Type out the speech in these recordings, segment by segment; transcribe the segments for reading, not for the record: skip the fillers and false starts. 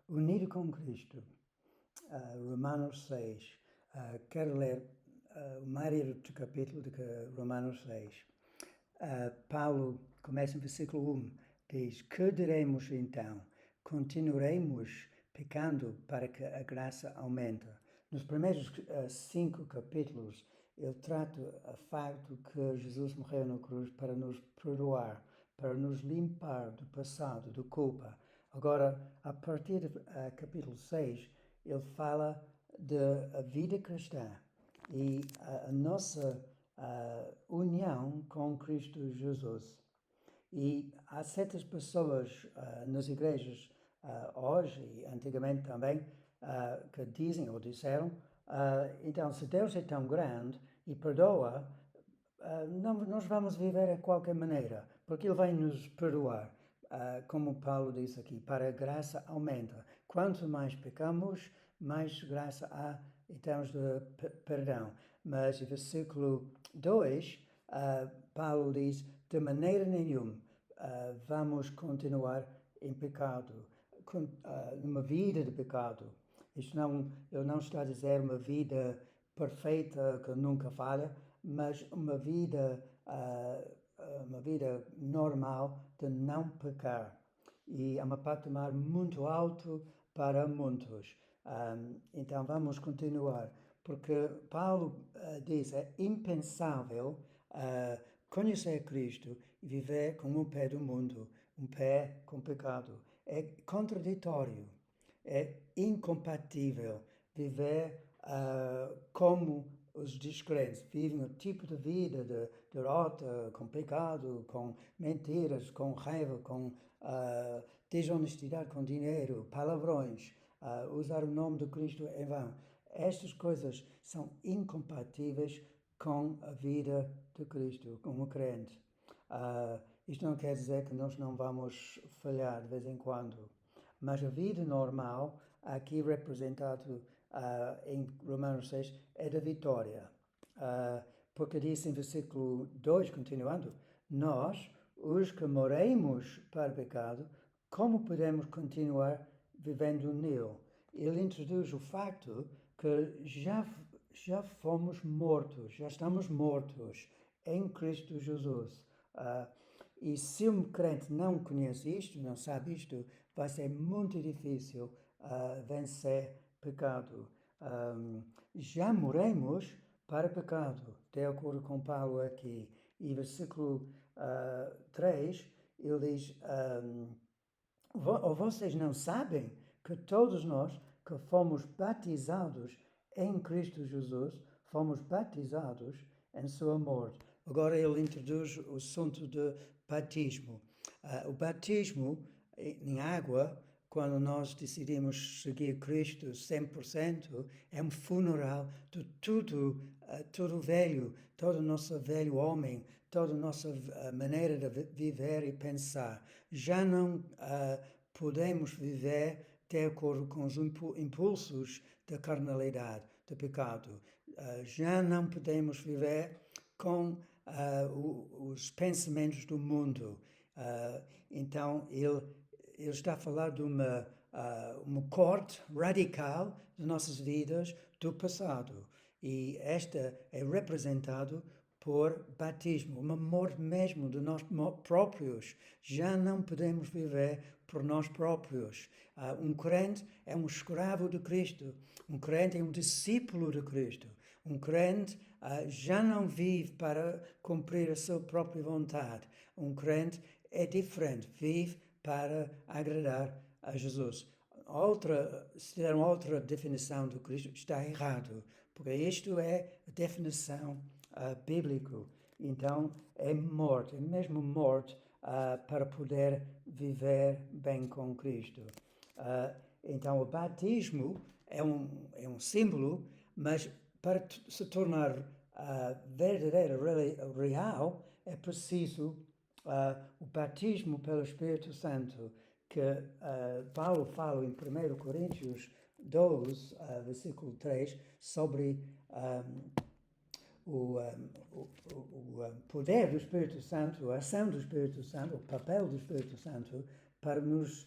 Unido com Cristo, Romanos 6. Quero ler o maioria do capítulo de Romanos 6. Paulo começa no versículo 1, diz: Que diremos então? Continuaremos pecando para que a graça aumente? Nos primeiros 5 capítulos, ele trata o facto que Jesus morreu na cruz para nos perdoar, para nos limpar do passado, da culpa. Agora, a partir do capítulo 6, ele fala da vida cristã e a nossa união com Cristo Jesus. E há certas pessoas nas igrejas hoje e antigamente também que dizem ou disseram, então se Deus é tão grande e perdoa, não, nós vamos viver de qualquer maneira, porque Ele vai nos perdoar. Como Paulo diz aqui, para a graça aumenta. Quanto mais pecamos, mais graça há em termos de perdão. Mas em versículo 2, Paulo diz: de maneira nenhuma vamos continuar em pecado, numa vida de pecado. Isto não, ele não está a dizer uma vida perfeita que nunca falha, mas uma vida normal de não pecar. E é uma patamar muito alto para muitos. Então vamos continuar, porque Paulo diz é impensável conhecer Cristo e viver com um pé do mundo, um pé com pecado. É contraditório, é incompatível viver como os descrentes vivem o tipo de vida de derrota, com pecado, com mentiras, com raiva, com desonestidade com dinheiro, palavrões, usar o nome de Cristo em vão. Estas coisas são incompatíveis com a vida de Cristo, como crente. Isto não quer dizer que nós não vamos falhar de vez em quando, mas a vida normal, aqui representado em Romanos 6, é da vitória. Porque diz em versículo 2, continuando, nós, os que morremos para o pecado, como podemos continuar vivendo nele? Ele introduz o facto que já fomos mortos, já estamos mortos em Cristo Jesus. E se um crente não conhece isto, não sabe isto, vai ser muito difícil vencer pecado. Já morremos para pecado, de acordo com Paulo aqui. E versículo 3, ele diz: ou vocês não sabem que todos nós que fomos batizados em Cristo Jesus, fomos batizados em sua morte. Agora ele introduz o assunto de batismo. O batismo em água, quando nós decidimos seguir Cristo 100%, é um funeral de tudo, tudo velho, todo o nosso velho homem, toda a nossa maneira de viver e pensar. Já não podemos viver de acordo com os impulsos da carnalidade, do pecado. Já não podemos viver com os pensamentos do mundo. Então, ele está a falar de uma corte radical de nossas vidas do passado. E esta é representado por batismo, uma morte mesmo de nós próprios. Já não podemos viver por nós próprios. Um crente é um escravo de Cristo. Um crente é um discípulo de Cristo. Um crente já não vive para cumprir a sua própria vontade. Um crente é diferente, vive para agradar a Jesus. Se der uma outra definição de Cristo, está errado, porque isto é a definição bíblica. Então, é morte, é mesmo morte para poder viver bem com Cristo. Então, o batismo é um símbolo, mas para se tornar verdadeiro, real, é preciso o batismo pelo Espírito Santo, que Paulo fala em 1 Coríntios 12, versículo 3, sobre o poder do Espírito Santo, a ação do Espírito Santo, o papel do Espírito Santo para nos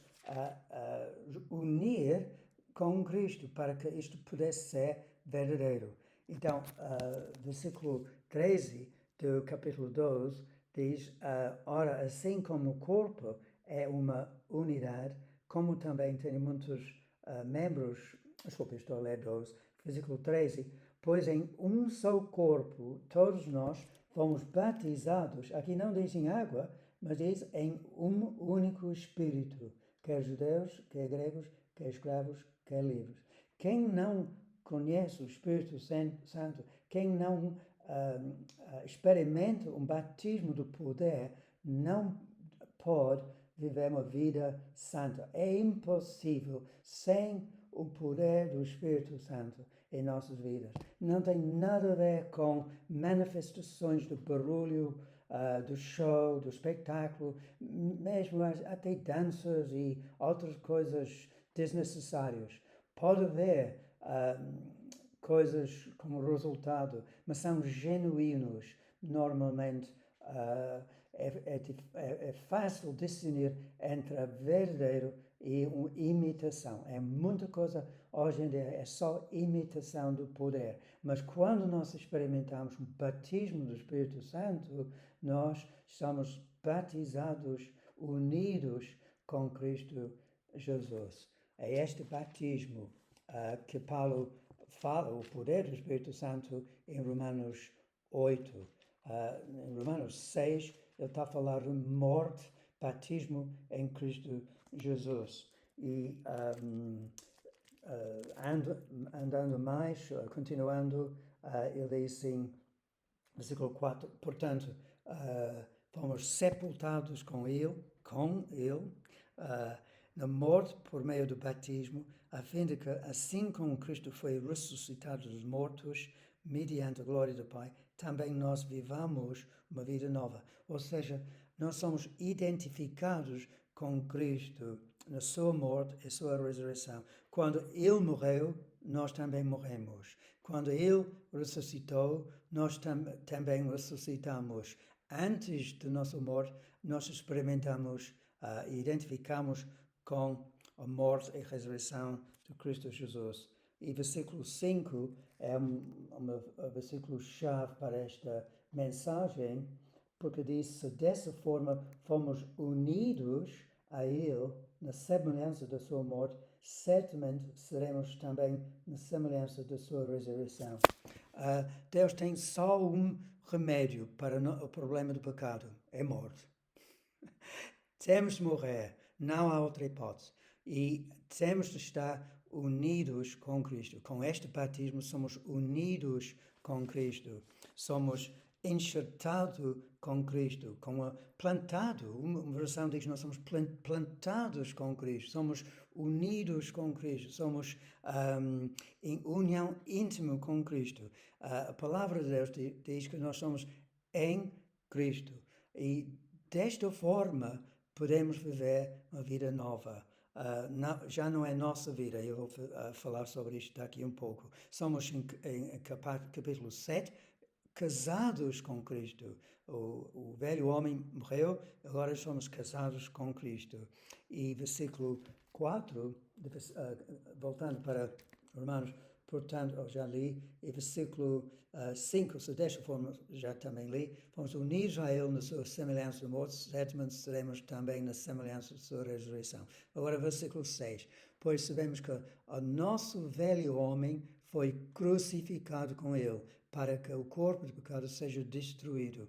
unir com Cristo para que isto pudesse ser verdadeiro. Então, versículo 13 do capítulo 12 diz, ora, assim como o corpo é uma unidade, como também tem muitos membros, desculpa, estou a ler 12, versículo 13, pois em um só corpo todos nós fomos batizados, aqui não diz em água, mas diz em um único Espírito, quer judeus, quer gregos, quer escravos, quer livres. Quem não conhece o Espírito Santo, quem não experimenta um batismo do poder, não pode viver uma vida santa. É impossível sem o poder do Espírito Santo em nossas vidas. Não tem nada a ver com manifestações do barulho, do show, do espetáculo, mesmo até danças e outras coisas desnecessárias. Pode haver coisas como resultado, mas são genuínos. Normalmente é fácil discernir entre a verdadeiro e uma imitação. É muita coisa hoje em dia, é só imitação do poder. Mas quando nós experimentamos um batismo do Espírito Santo, nós estamos batizados, unidos com Cristo Jesus. É este batismo que Paulo fala, o poder do Espírito Santo, em Romanos 8. Em Romanos 6, ele está a falar de morte, batismo em Cristo Jesus. E andando mais, continuando, ele diz assim, versículo 4, portanto, fomos sepultados com ele, na morte por meio do batismo, a fim de que, assim como Cristo foi ressuscitado dos mortos, mediante a glória do Pai, também nós vivamos uma vida nova. Ou seja, nós somos identificados com Cristo na sua morte e sua ressurreição. Quando Ele morreu, nós também morremos. Quando Ele ressuscitou, nós também ressuscitamos. Antes de nossa morte, nós experimentamos e identificamos com a morte e a ressurreição de Cristo Jesus. E versículo 5 é um versículo-chave para esta mensagem, porque diz: se dessa forma fomos unidos a Ele na semelhança da sua morte, certamente seremos também na semelhança da sua ressurreição. Deus tem só um remédio para o problema do pecado: é morte. Temos de morrer, não há outra hipótese. E temos de estar unidos com Cristo. Com este batismo somos unidos com Cristo. Somos enxertados com Cristo, plantado. Uma versão diz que nós somos plantados com Cristo. Somos unidos com Cristo. Somos em união íntima com Cristo. A palavra de Deus diz que nós somos em Cristo. E desta forma podemos viver uma vida nova. Já não é nossa vida, eu vou falar sobre isto daqui um pouco. Somos, em capítulo 7, casados com Cristo. O velho homem morreu, agora somos casados com Cristo. E versículo 4, voltando para Romanos, portanto, eu já li, e versículo 5, se desta forma já também li, fomos unidos a Ele na sua semelhança de morte, certamente seremos também na semelhança de sua ressurreição. Agora, versículo 6, pois sabemos que o nosso velho homem foi crucificado com Ele, para que o corpo de pecado seja destruído.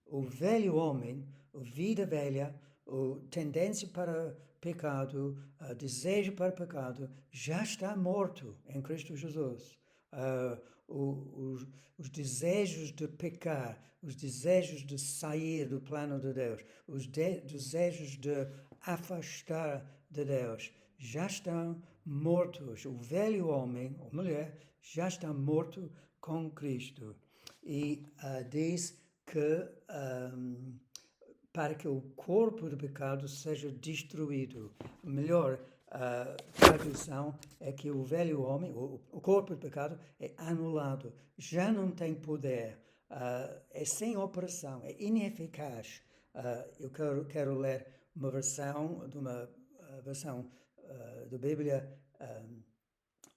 O velho homem, a vida velha, a tendência para pecado, desejo para pecado, já está morto em Cristo Jesus. Os desejos de pecar, os desejos de sair do plano de Deus, os desejos de afastar de Deus, já estão mortos. O velho homem ou mulher já está morto com Cristo. E diz que para que o corpo de pecado seja destruído. Melhor tradução é que o velho homem, o corpo de pecado, é anulado. Já não tem poder. É sem operação, é ineficaz. Eu quero ler uma versão, de uma versão da Bíblia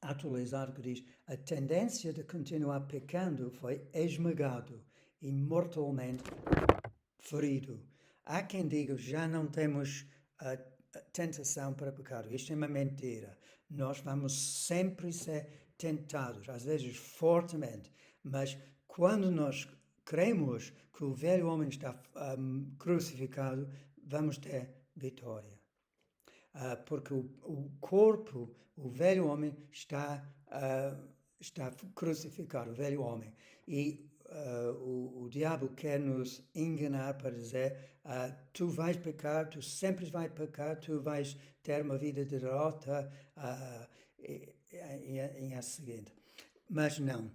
atualizada que diz: a tendência de continuar pecando foi esmagado e mortalmente ferido. Há quem diga: já não temos a tentação para pecado. Isto é uma mentira. Nós vamos sempre ser tentados, às vezes fortemente, mas quando nós cremos que o velho homem está crucificado, vamos ter vitória. Porque o corpo, o velho homem, está crucificado, o velho homem. E o diabo quer nos enganar para dizer: tu vais pecar, tu sempre vais pecar, tu vais ter uma vida de derrota em a seguinte. Mas não.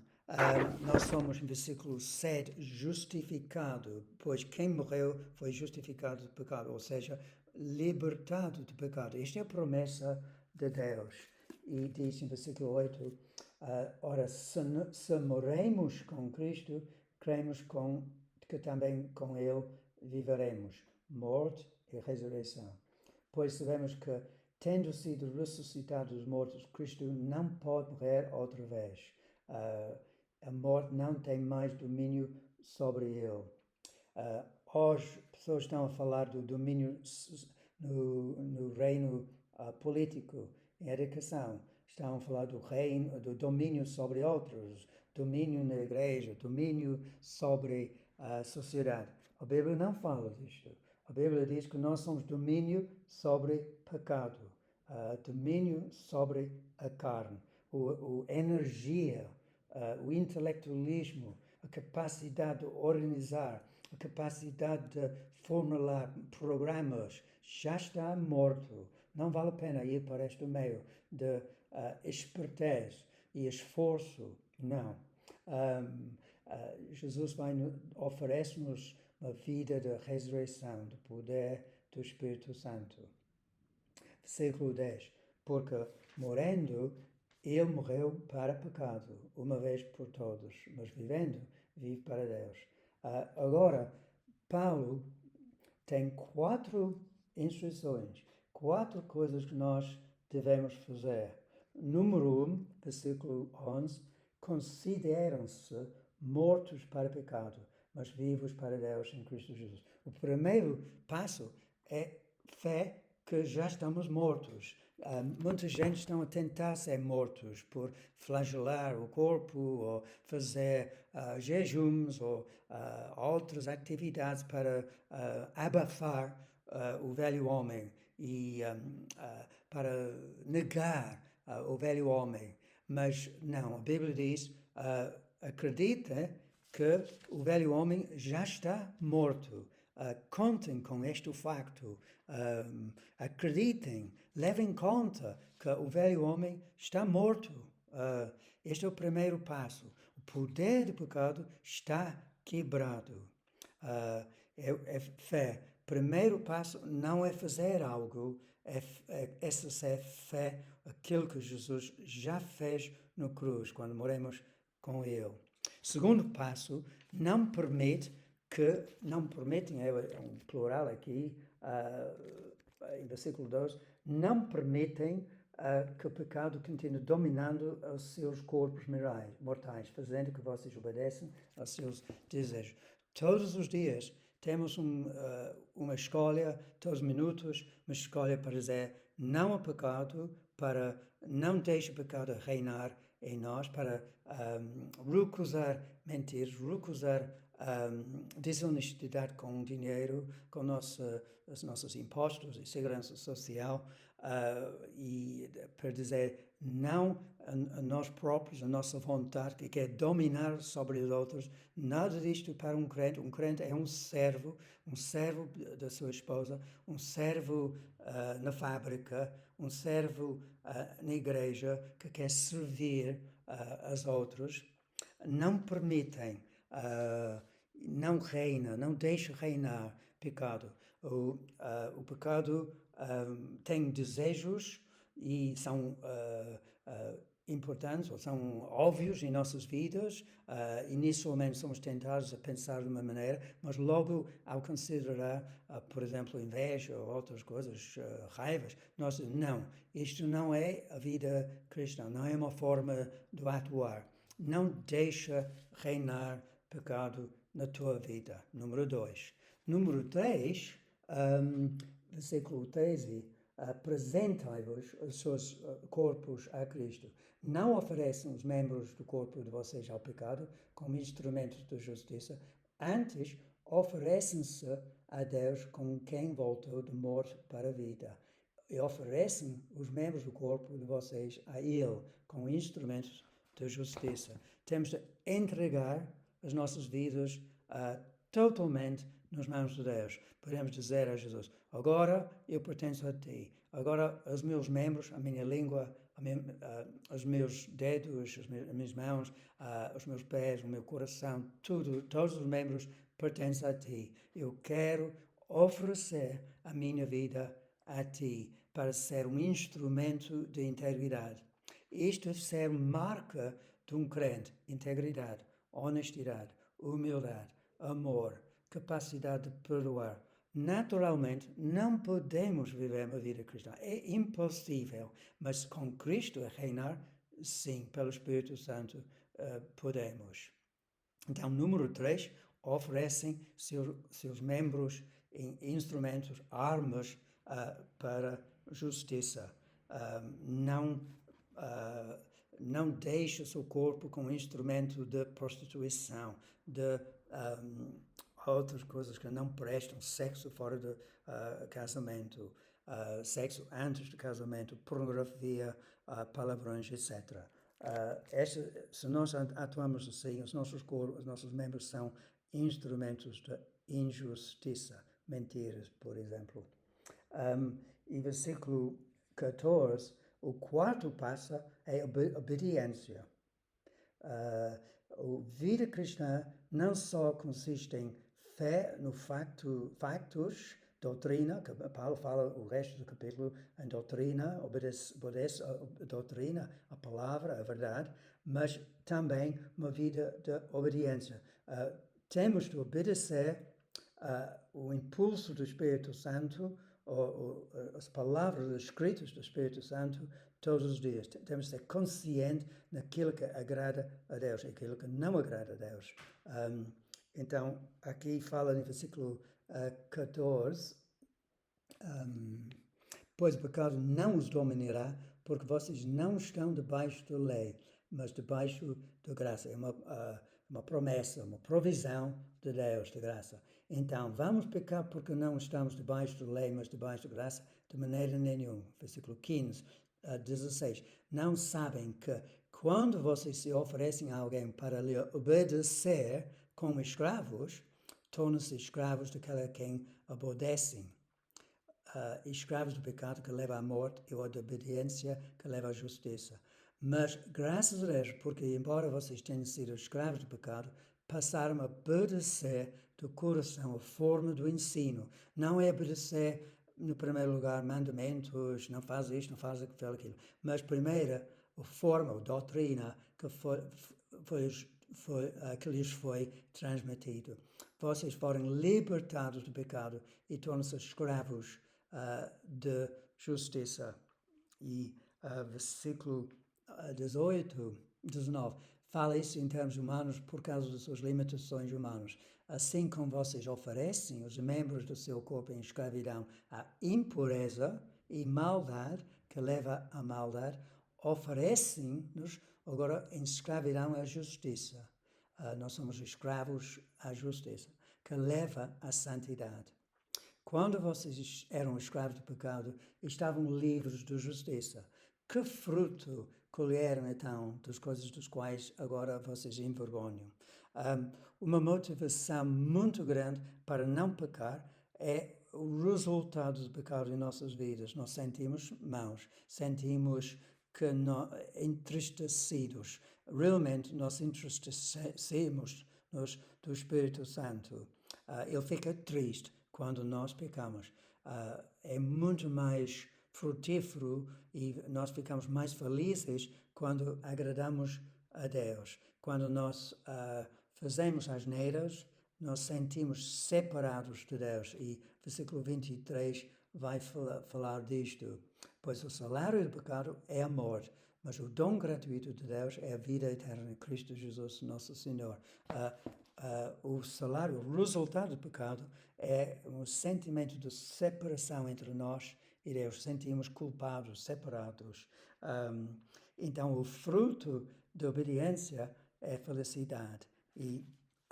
Nós somos, no versículo 7, justificado, pois quem morreu foi justificado de pecado, ou seja, libertado de pecado. Esta é a promessa de Deus. E diz em versículo 8, ora, se morremos com Cristo, cremos que também com Ele viveremos. Morte e ressurreição. Pois sabemos que, tendo sido ressuscitado dos mortos, Cristo não pode morrer outra vez. A morte não tem mais domínio sobre ele. Hoje, pessoas estão a falar do domínio no reino político, em educação. Estão a falar do domínio sobre outros, domínio na igreja, domínio sobre a sociedade. A Bíblia não fala disto. A Bíblia diz que nós somos domínio sobre pecado, domínio sobre a carne, a energia, o intelectualismo, a capacidade de organizar, a capacidade de formular programas, já está morto. Não vale a pena ir para este meio de expertise e esforço. Não. Jesus oferece-nos uma vida de ressurreição, de poder do Espírito Santo. Versículo 10. Porque morrendo, ele morreu para pecado, uma vez por todos, mas vivendo, vive para Deus. Agora, Paulo tem 4 instruções, 4 coisas que nós devemos fazer. Número 1, versículo 11, consideram-se mortos para pecado, mas vivos para Deus em Cristo Jesus. O primeiro passo é fé que já estamos mortos. Muita gente está a tentar ser mortos por flagelar o corpo ou fazer jejuns ou outras atividades para abafar o velho homem e para negar o velho homem. Mas não, a Bíblia diz, acredita que o velho homem já está morto. Contem com este facto, acreditem, levem em conta que o velho homem está morto. Este é o primeiro passo. O poder do pecado está quebrado. É fé. Primeiro passo não é fazer algo, é ser fé aquilo que Jesus já fez no cruz, quando morremos com Ele. Segundo passo, não permitem, é um plural aqui, em versículo 12, não permitem que o pecado continue dominando os seus corpos mortais, fazendo que vocês obedeçam aos seus desejos. Todos os dias temos uma escolha, todos os minutos, uma escolha para dizer não ao pecado, para não deixar o pecado reinar em nós, para recusar mentiras, recusar desonestidade com o dinheiro, com os nossos impostos e segurança social, e para dizer não a nós próprios, a nossa vontade, que quer dominar sobre os outros. Nada disto para um crente. Um crente é um servo da sua esposa, um servo na fábrica, um servo na igreja, que quer servir aos outros. Não permitem, não reina, não deixa reinar pecado. O pecado tem desejos e são importantes, ou são óbvios em nossas vidas. Inicialmente somos tentados a pensar de uma maneira, mas logo ao considerar, por exemplo, inveja ou outras coisas, raivas, nós dizemos, não, isto não é a vida cristã, não é uma forma de atuar. Não deixa reinar pecado na tua vida. Número 2. Número 3, versículo 13, apresentai-vos os seus corpos a Cristo. Não ofereçam os membros do corpo de vocês ao pecado como instrumentos de justiça, antes oferecem-se a Deus como quem voltou de morte para a vida. E oferecem os membros do corpo de vocês a Ele como instrumentos de justiça. Temos de entregar as nossas vidas totalmente nas mãos de Deus. Podemos dizer a Jesus, agora eu pertenço a Ti. Agora os meus membros, a minha língua, os meus dedos, as minhas mãos, os meus pés, o meu coração, tudo, todos os membros pertencem a Ti. Eu quero oferecer a minha vida a Ti para ser um instrumento de integridade. Isto deve ser marca de um crente: integridade, honestidade, humildade, amor, capacidade de perdoar. Naturalmente, não podemos viver uma vida cristã. É impossível. Mas com Cristo a reinar, sim, pelo Espírito Santo, podemos. Então, número 3, oferecem seus membros em instrumentos, armas para justiça. Não deixe o seu corpo como instrumento de prostituição, de outras coisas que não prestam, sexo fora de casamento, sexo antes do casamento, pornografia, palavrões, etc. Se nós atuamos assim, os nossos membros são instrumentos de injustiça, mentiras, por exemplo. Em versículo 14, o quarto passo é obediência. A vida cristã não só consiste em fé no factos, doutrina, que Paulo fala o resto do capítulo em doutrina, obedece a doutrina, a palavra, a verdade, mas também uma vida de obediência. Temos de obedecer o impulso do Espírito Santo, as palavras escritas do Espírito Santo todos os dias. Temos de ser conscientes naquilo que agrada a Deus e aquilo que não agrada a Deus. Então, aqui fala no versículo 14, pois o pecado não os dominará, porque vocês não estão debaixo da lei, mas debaixo da graça. É uma promessa, uma provisão de Deus, de graça. Então, vamos pecar porque não estamos debaixo da lei, mas debaixo da graça? De maneira nenhuma. Versículo 15 a 16. Não sabem que quando vocês se oferecem a alguém para lhe obedecer como escravos, tornam-se escravos daquele a quem obedecem. Escravos do pecado que leva à morte e da obediência que leva à justiça. Mas, graças a Deus, porque embora vocês tenham sido escravos do pecado, passaram a obedecer do coração a forma do ensino. Não é obedecer, no primeiro lugar, mandamentos, não faz isto, não faz aquilo. Mas, primeiro, a forma, a doutrina que lhes foi transmitido. Vocês foram libertados do pecado e tornam-se escravos de justiça. E versículo 18, 19, fala isso em termos humanos por causa das suas limitações humanas. Assim como vocês oferecem os membros do seu corpo em escravidão à impureza e maldade, que leva à maldade, oferecem-nos agora em escravidão à justiça. Nós somos escravos à justiça, que leva à santidade. Quando vocês eram escravos do pecado, estavam livres de justiça. Que fruto colheram, então, das coisas das quais agora vocês envergonham? Uma motivação muito grande para não pecar é o resultado do pecado em nossas vidas. Nós sentimos maus, sentimos que entristecidos. Realmente, nós entristecemos do Espírito Santo. Ele fica triste quando nós pecamos. É muito mais frutífero e nós ficamos mais felizes quando agradamos a Deus. Quando nós fazemos asneiras, nós sentimos separados de Deus. E versículo 23 vai falar disto. Pois o salário do pecado é a morte, mas o dom gratuito de Deus é a vida eterna em Cristo Jesus, nosso Senhor. O salário, o resultado do pecado é um sentimento de separação entre nós e Deus. Sentimos culpados, separados. Então, o fruto da obediência é felicidade e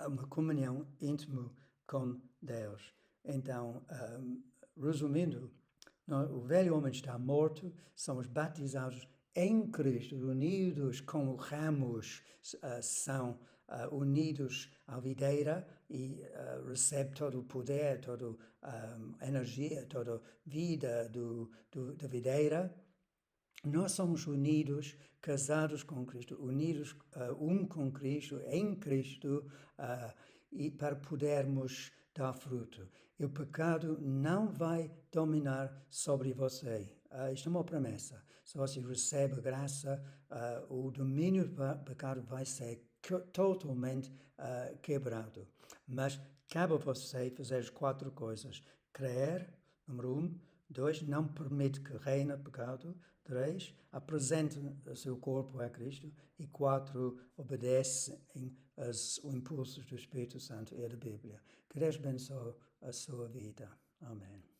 uma comunhão íntima com Deus. Então, resumindo, o velho homem está morto, somos batizados em Cristo, unidos com ramos, são unidos à videira e recebe todo o poder, toda a energia, toda a vida da videira. Nós somos unidos, casados com Cristo, unidos um com Cristo, em Cristo, e para podermos dar fruto. E o pecado não vai dominar sobre você. Isto é uma promessa. Se você recebe a graça, o domínio do pecado vai ser totalmente quebrado. Mas cabe a você fazer as 4 coisas. Crer, número 1. 2, não permite que reine o pecado. 3, apresente o seu corpo a Cristo. E 4, obedece aos impulsos do Espírito Santo e da Bíblia. Que Deus abençoe a sua vida. Amém.